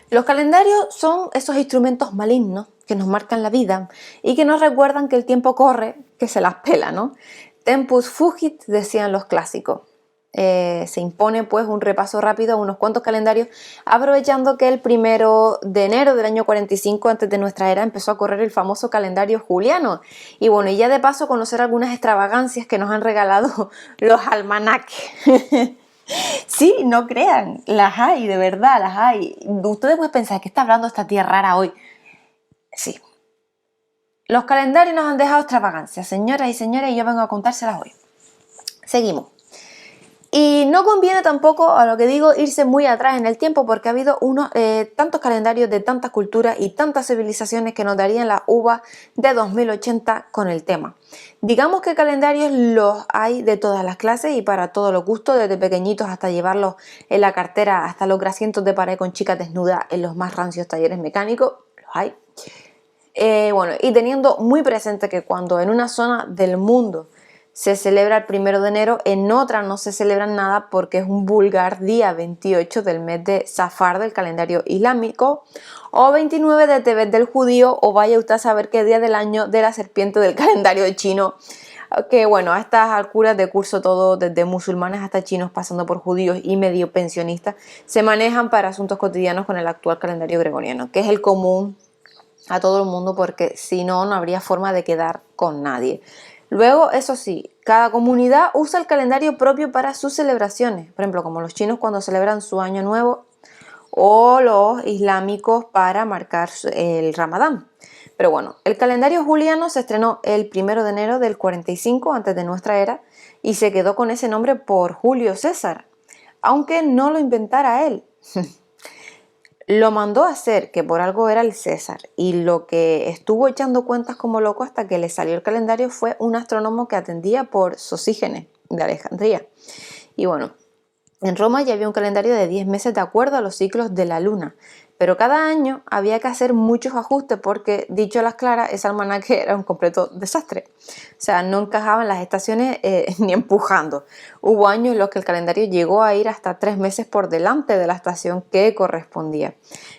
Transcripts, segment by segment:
Los calendarios son esos instrumentos malignos que nos marcan la vida y que nos recuerdan que el tiempo corre, que se las pela, ¿no? Tempus fugit, decían los clásicos. Se impone pues un repaso rápido a unos cuantos calendarios, aprovechando que el 1 de enero del año 45 antes de nuestra era empezó a correr el famoso calendario juliano. Y bueno, y ya de paso conocer algunas extravagancias que nos han regalado los almanaques. Sí, no crean, las hay, de verdad, las hay. Ustedes pueden pensar, ¿qué está hablando esta tía rara hoy? Sí. Los calendarios nos han dejado extravagancias, señoras y señores, y yo vengo a contárselas hoy. Seguimos. Y no conviene tampoco, a lo que digo, irse muy atrás en el tiempo, porque ha habido tantos calendarios de tantas culturas y tantas civilizaciones que nos darían la uva de 2080 con el tema. Digamos que calendarios los hay de todas las clases y para todos los gustos, desde pequeñitos hasta llevarlos en la cartera, hasta los grasientos de pared con chicas desnudas en los más rancios talleres mecánicos, los hay. Bueno, y teniendo muy presente que cuando en una zona del mundo se celebra el 1 de enero, en otra no se celebra nada porque es un vulgar día 28 del mes de Safar del calendario islámico, o 29 de Tebet del judío, o vaya usted a saber qué día del año de la serpiente del calendario chino, que bueno, a estas alturas de curso todo, desde musulmanes hasta chinos, pasando por judíos y medio pensionistas, se manejan para asuntos cotidianos con el actual calendario gregoriano, que es el común a todo el mundo, porque si no, no habría forma de quedar con nadie. Luego, eso sí, cada comunidad usa el calendario propio para sus celebraciones, por ejemplo, como los chinos cuando celebran su año nuevo, o los islámicos para marcar el Ramadán. Pero bueno, el calendario juliano se estrenó el 1 de enero del 45 antes de nuestra era y se quedó con ese nombre por Julio César, aunque no lo inventara él. Lo mandó a hacer, que por algo era el César, y lo que estuvo echando cuentas como loco hasta que le salió el calendario fue un astrónomo que atendía por Sosígenes de Alejandría. Y bueno, en Roma ya había un calendario de 10 meses de acuerdo a los ciclos de la luna, pero cada año había que hacer muchos ajustes porque, dicho a las claras, ese almanaque era un completo desastre. O sea, no encajaban las estaciones ni empujando. Hubo años en los que el calendario llegó a ir hasta 3 meses por delante de la estación que correspondía.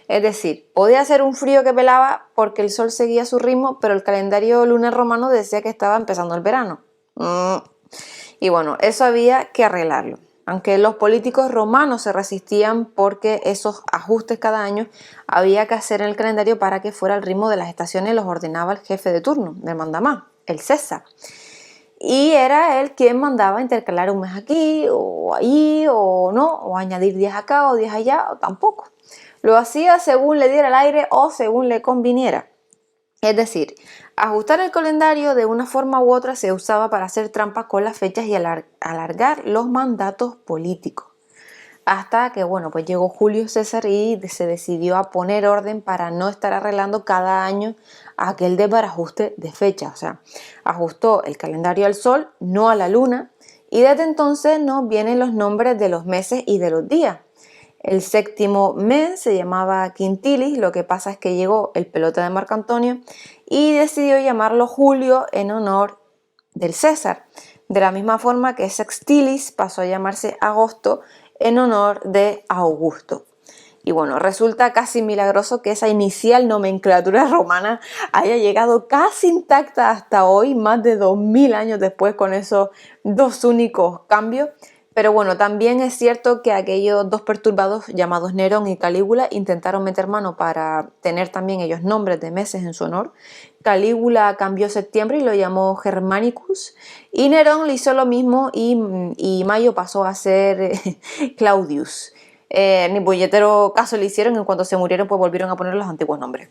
Es decir, podía hacer un frío que pelaba porque el sol seguía su ritmo, pero el calendario lunar romano decía que estaba empezando el verano. Y bueno, eso había que arreglarlo. Aunque los políticos romanos se resistían porque esos ajustes cada año había que hacer en el calendario para que fuera el ritmo de las estaciones, los ordenaba el jefe de turno, del mandamás, el César. Y era él quien mandaba intercalar un mes aquí o allí o no, o añadir días acá o días allá o tampoco. Lo hacía según le diera el aire o según le conviniera. Es decir, ajustar el calendario de una forma u otra se usaba para hacer trampas con las fechas y alargar los mandatos políticos. Hasta que, bueno, pues llegó Julio César y se decidió a poner orden para no estar arreglando cada año aquel desbarajuste de fecha. O sea, ajustó el calendario al sol, no a la luna, y desde entonces nos vienen los nombres de los meses y de los días. El séptimo mes se llamaba Quintilis, lo que pasa es que llegó el pelota de Marco Antonio y decidió llamarlo Julio en honor del César. De la misma forma que Sextilis pasó a llamarse Agosto en honor de Augusto. Y bueno, resulta casi milagroso que esa inicial nomenclatura romana haya llegado casi intacta hasta hoy, más de 2000 años después, con esos dos únicos cambios. Pero bueno, también es cierto que aquellos dos perturbados llamados Nerón y Calígula intentaron meter mano para tener también ellos nombres de meses en su honor. Calígula cambió septiembre y lo llamó Germanicus, y Nerón le hizo lo mismo y mayo pasó a ser Claudius. Ni puñetero caso le hicieron, en cuanto se murieron pues volvieron a poner los antiguos nombres.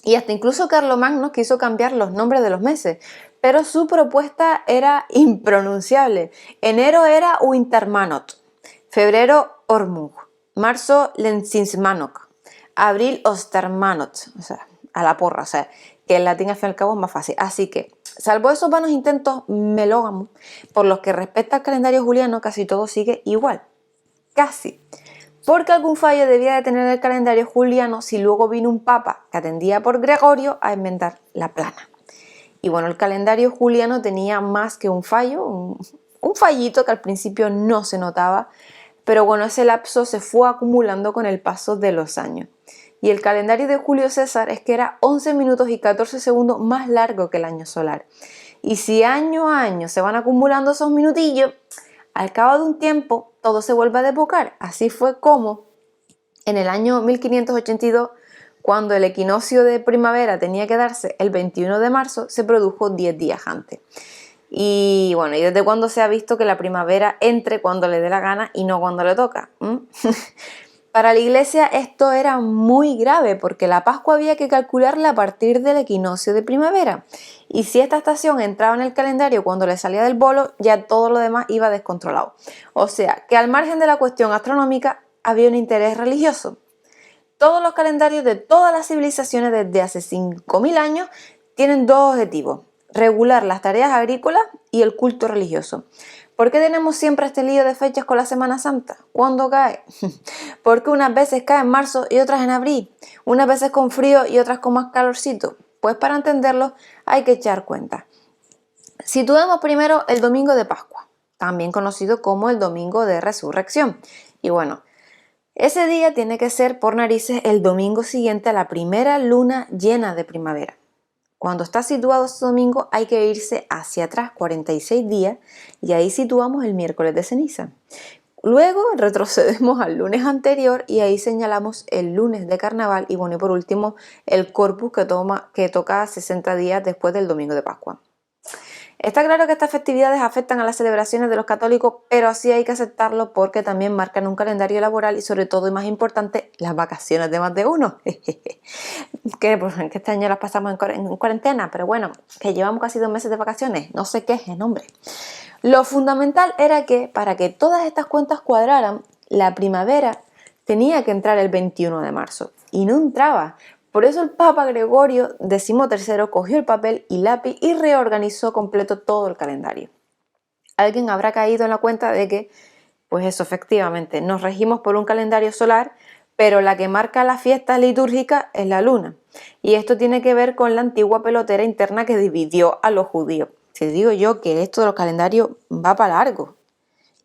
Y hasta incluso Carlomagno quiso cambiar los nombres de los meses, pero su propuesta era impronunciable. Enero era Wintermanot, febrero Ormug, marzo Lenzinsmanok, abril Ostermanot, o sea, a la porra, o sea, que en latín al fin y al cabo es más fácil. Así que, salvo esos vanos intentos melógamos, por los que respecta al calendario juliano, casi todo sigue igual. Casi. Porque algún fallo debía de tener el calendario juliano si luego vino un papa que atendía por Gregorio a enmendar la plana. Y bueno, el calendario juliano tenía más que un fallo, un fallito que al principio no se notaba, pero bueno, ese lapso se fue acumulando con el paso de los años. Y el calendario de Julio César es que era 11 minutos y 14 segundos más largo que el año solar. Y si año a año se van acumulando esos minutillos, al cabo de un tiempo todo se vuelve a desbocar. Así fue como en el año 1582, cuando el equinoccio de primavera tenía que darse el 21 de marzo, se produjo 10 días antes. Y bueno, ¿y desde cuándo se ha visto que la primavera entre cuando le dé la gana y no cuando le toca? Para la iglesia esto era muy grave porque la Pascua había que calcularla a partir del equinoccio de primavera. Y si esta estación entraba en el calendario cuando le salía del bolo, ya todo lo demás iba descontrolado. O sea, que al margen de la cuestión astronómica había un interés religioso. Todos los calendarios de todas las civilizaciones desde hace 5.000 años tienen dos objetivos: regular las tareas agrícolas y el culto religioso. ¿Por qué tenemos siempre este lío de fechas con la Semana Santa? ¿Cuándo cae? Porque unas veces cae en marzo y otras en abril, unas veces con frío y otras con más calorcito. Pues para entenderlo hay que echar cuenta. Situemos primero el domingo de Pascua, también conocido como el domingo de resurrección. Y bueno, ese día tiene que ser por narices el domingo siguiente a la primera luna llena de primavera. Cuando está situado este domingo hay que irse hacia atrás 46 días y ahí situamos el miércoles de ceniza. Luego retrocedemos al lunes anterior y ahí señalamos el lunes de carnaval y bueno, y por último el Corpus que toca 60 días después del domingo de Pascua. Está claro que estas festividades afectan a las celebraciones de los católicos, pero así hay que aceptarlo porque también marcan un calendario laboral y sobre todo y más importante, las vacaciones de más de uno. que este año las pasamos en cuarentena, pero bueno, que llevamos casi 2 meses de vacaciones, no se quejen, hombre. Lo fundamental era que para que todas estas cuentas cuadraran, la primavera tenía que entrar el 21 de marzo y no entraba. Por eso el Papa Gregorio XIII cogió el papel y lápiz y reorganizó completo todo el calendario. Alguien habrá caído en la cuenta de que, pues eso, efectivamente, nos regimos por un calendario solar, pero la que marca la fiesta litúrgica es la luna. Y esto tiene que ver con la antigua pelotera interna que dividió a los judíos. Te digo yo que esto de los calendarios va para largo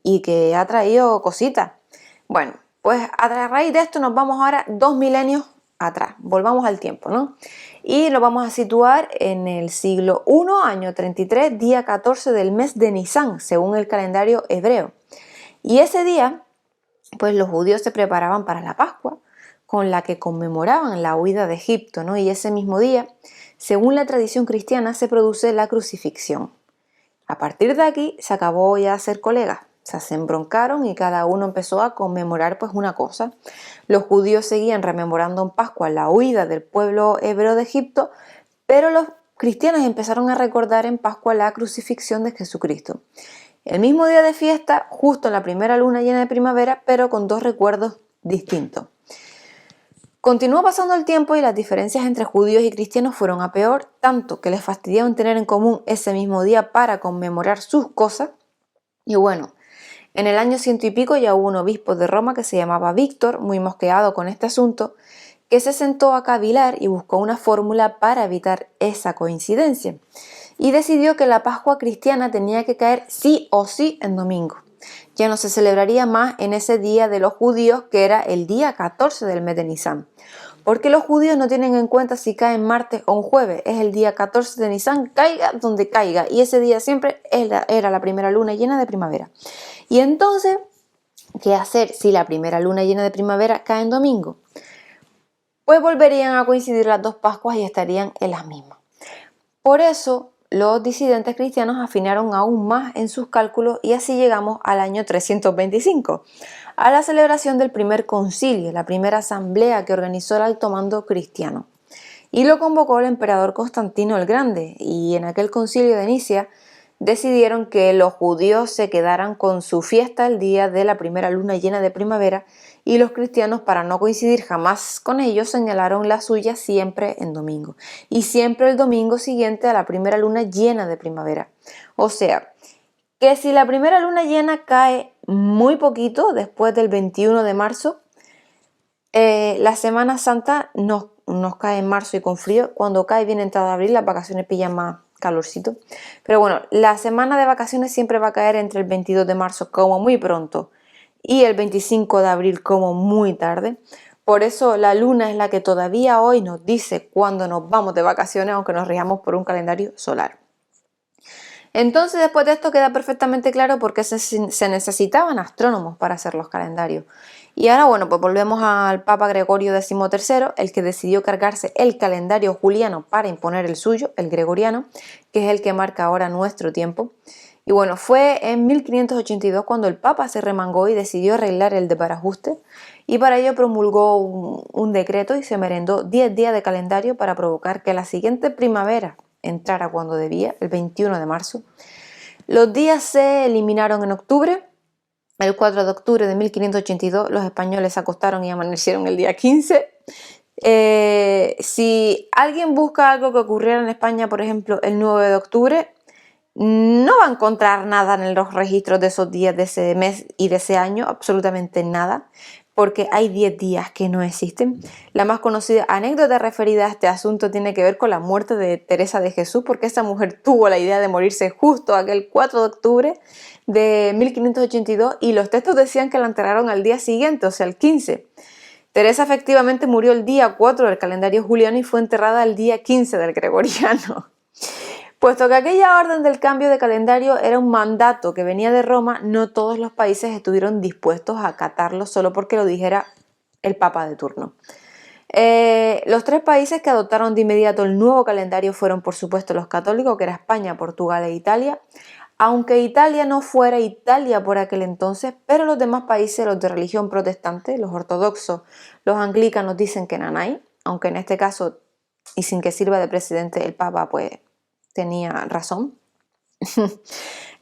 y que ha traído cositas. Bueno, pues a raíz de esto nos vamos ahora 2 milenios atrás, volvamos al tiempo, ¿no? Y lo vamos a situar en el siglo I, año 33, día 14 del mes de Nisan, según el calendario hebreo. Y ese día, pues los judíos se preparaban para la Pascua, con la que conmemoraban la huida de Egipto, ¿no? Y ese mismo día, según la tradición cristiana, se produce la crucifixión. A partir de aquí se acabó ya ser colegas. Se embroncaron y cada uno empezó a conmemorar pues una cosa. Los judíos seguían rememorando en Pascua la huida del pueblo hebreo de Egipto, pero los cristianos empezaron a recordar en Pascua la crucifixión de Jesucristo. El mismo día de fiesta, justo en la primera luna llena de primavera, pero con dos recuerdos distintos. Continuó pasando el tiempo y las diferencias entre judíos y cristianos fueron a peor, tanto que les fastidiaban tener en común ese mismo día para conmemorar sus cosas. Y bueno, en el año 100 y pico ya hubo un obispo de Roma que se llamaba Víctor, muy mosqueado con este asunto, que se sentó a cavilar y buscó una fórmula para evitar esa coincidencia. Y decidió que la Pascua cristiana tenía que caer sí o sí en domingo. Ya no se celebraría más en ese día de los judíos, que era el día 14 del mes de Nisan. Porque los judíos no tienen en cuenta si cae en martes o un jueves, es el día 14 de Nisan, caiga donde caiga, y ese día siempre era la primera luna llena de primavera. Y entonces, ¿qué hacer si la primera luna llena de primavera cae en domingo? Pues volverían a coincidir las dos Pascuas y estarían en las mismas. Por eso, los disidentes cristianos afinaron aún más en sus cálculos y así llegamos al año 325, a la celebración del primer concilio, la primera asamblea que organizó el alto mando cristiano. Y lo convocó el emperador Constantino el Grande, y en aquel concilio de Nicea decidieron que los judíos se quedaran con su fiesta el día de la primera luna llena de primavera y los cristianos, para no coincidir jamás con ellos, señalaron la suya siempre en domingo y siempre el domingo siguiente a la primera luna llena de primavera. O sea, que si la primera luna llena cae muy poquito después del 21 de marzo, la Semana Santa nos cae en marzo y con frío. Cuando cae bien entrado abril, las vacaciones pillan más calorcito. Pero bueno, la semana de vacaciones siempre va a caer entre el 22 de marzo como muy pronto y el 25 de abril como muy tarde. Por eso la luna es la que todavía hoy nos dice cuándo nos vamos de vacaciones, aunque nos rijamos por un calendario solar. Entonces, después de esto queda perfectamente claro por qué se necesitaban astrónomos para hacer los calendarios. Y ahora, bueno, pues volvemos al Papa Gregorio XIII, el que decidió cargarse el calendario juliano para imponer el suyo, el gregoriano, que es el que marca ahora nuestro tiempo. Y bueno, fue en 1582 cuando el Papa se remangó y decidió arreglar el desbarajuste, y para ello promulgó un decreto y se merendó 10 días de calendario para provocar que la siguiente primavera entrara cuando debía, el 21 de marzo. Los días se eliminaron en octubre. El 4 de octubre de 1582 los españoles se acostaron y amanecieron el día 15. Si alguien busca algo que ocurriera en España, por ejemplo, el 9 de octubre, no va a encontrar nada en los registros de esos días, de ese mes y de ese año, absolutamente nada, porque hay 10 días que no existen. La más conocida anécdota referida a este asunto tiene que ver con la muerte de Teresa de Jesús, porque esa mujer tuvo la idea de morirse justo aquel 4 de octubre de 1582 y los textos decían que la enterraron al día siguiente, o sea, el 15. Teresa efectivamente murió el día 4 del calendario juliano y fue enterrada el día 15 del gregoriano. Puesto que aquella orden del cambio de calendario era un mandato que venía de Roma, no todos los países estuvieron dispuestos a acatarlo solo porque lo dijera el Papa de turno. Los 3 países que adoptaron de inmediato el nuevo calendario fueron, por supuesto, los católicos, que era España, Portugal e Italia, aunque Italia no fuera Italia por aquel entonces, pero los demás países, los de religión protestante, los ortodoxos, los anglicanos, dicen que nanay, aunque en este caso, y sin que sirva de precedente el Papa, pues tenía razón.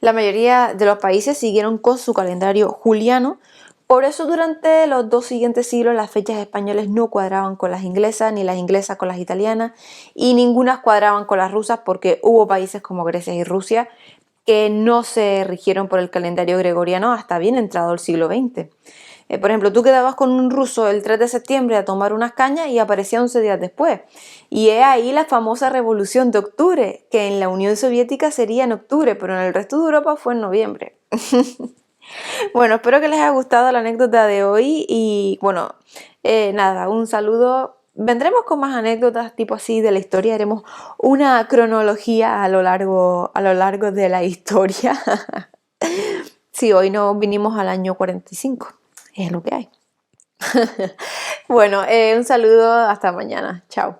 La mayoría de los países siguieron con su calendario juliano, por eso durante los 2 siguientes siglos las fechas españolas no cuadraban con las inglesas, ni las inglesas con las italianas, y ninguna cuadraban con las rusas, porque hubo países como Grecia y Rusia que no se rigieron por el calendario gregoriano hasta bien entrado el siglo XX. Por ejemplo, tú quedabas con un ruso el 3 de septiembre a tomar unas cañas y aparecía 11 días después. Y es ahí la famosa Revolución de Octubre, que en la Unión Soviética sería en octubre, pero en el resto de Europa fue en noviembre. Bueno, espero que les haya gustado la anécdota de hoy y bueno, nada, un saludo. Vendremos con más anécdotas tipo así de la historia, haremos una cronología a lo largo de la historia. Sí, hoy no vinimos al año 45, es lo que hay. Bueno, un saludo, hasta mañana, chao.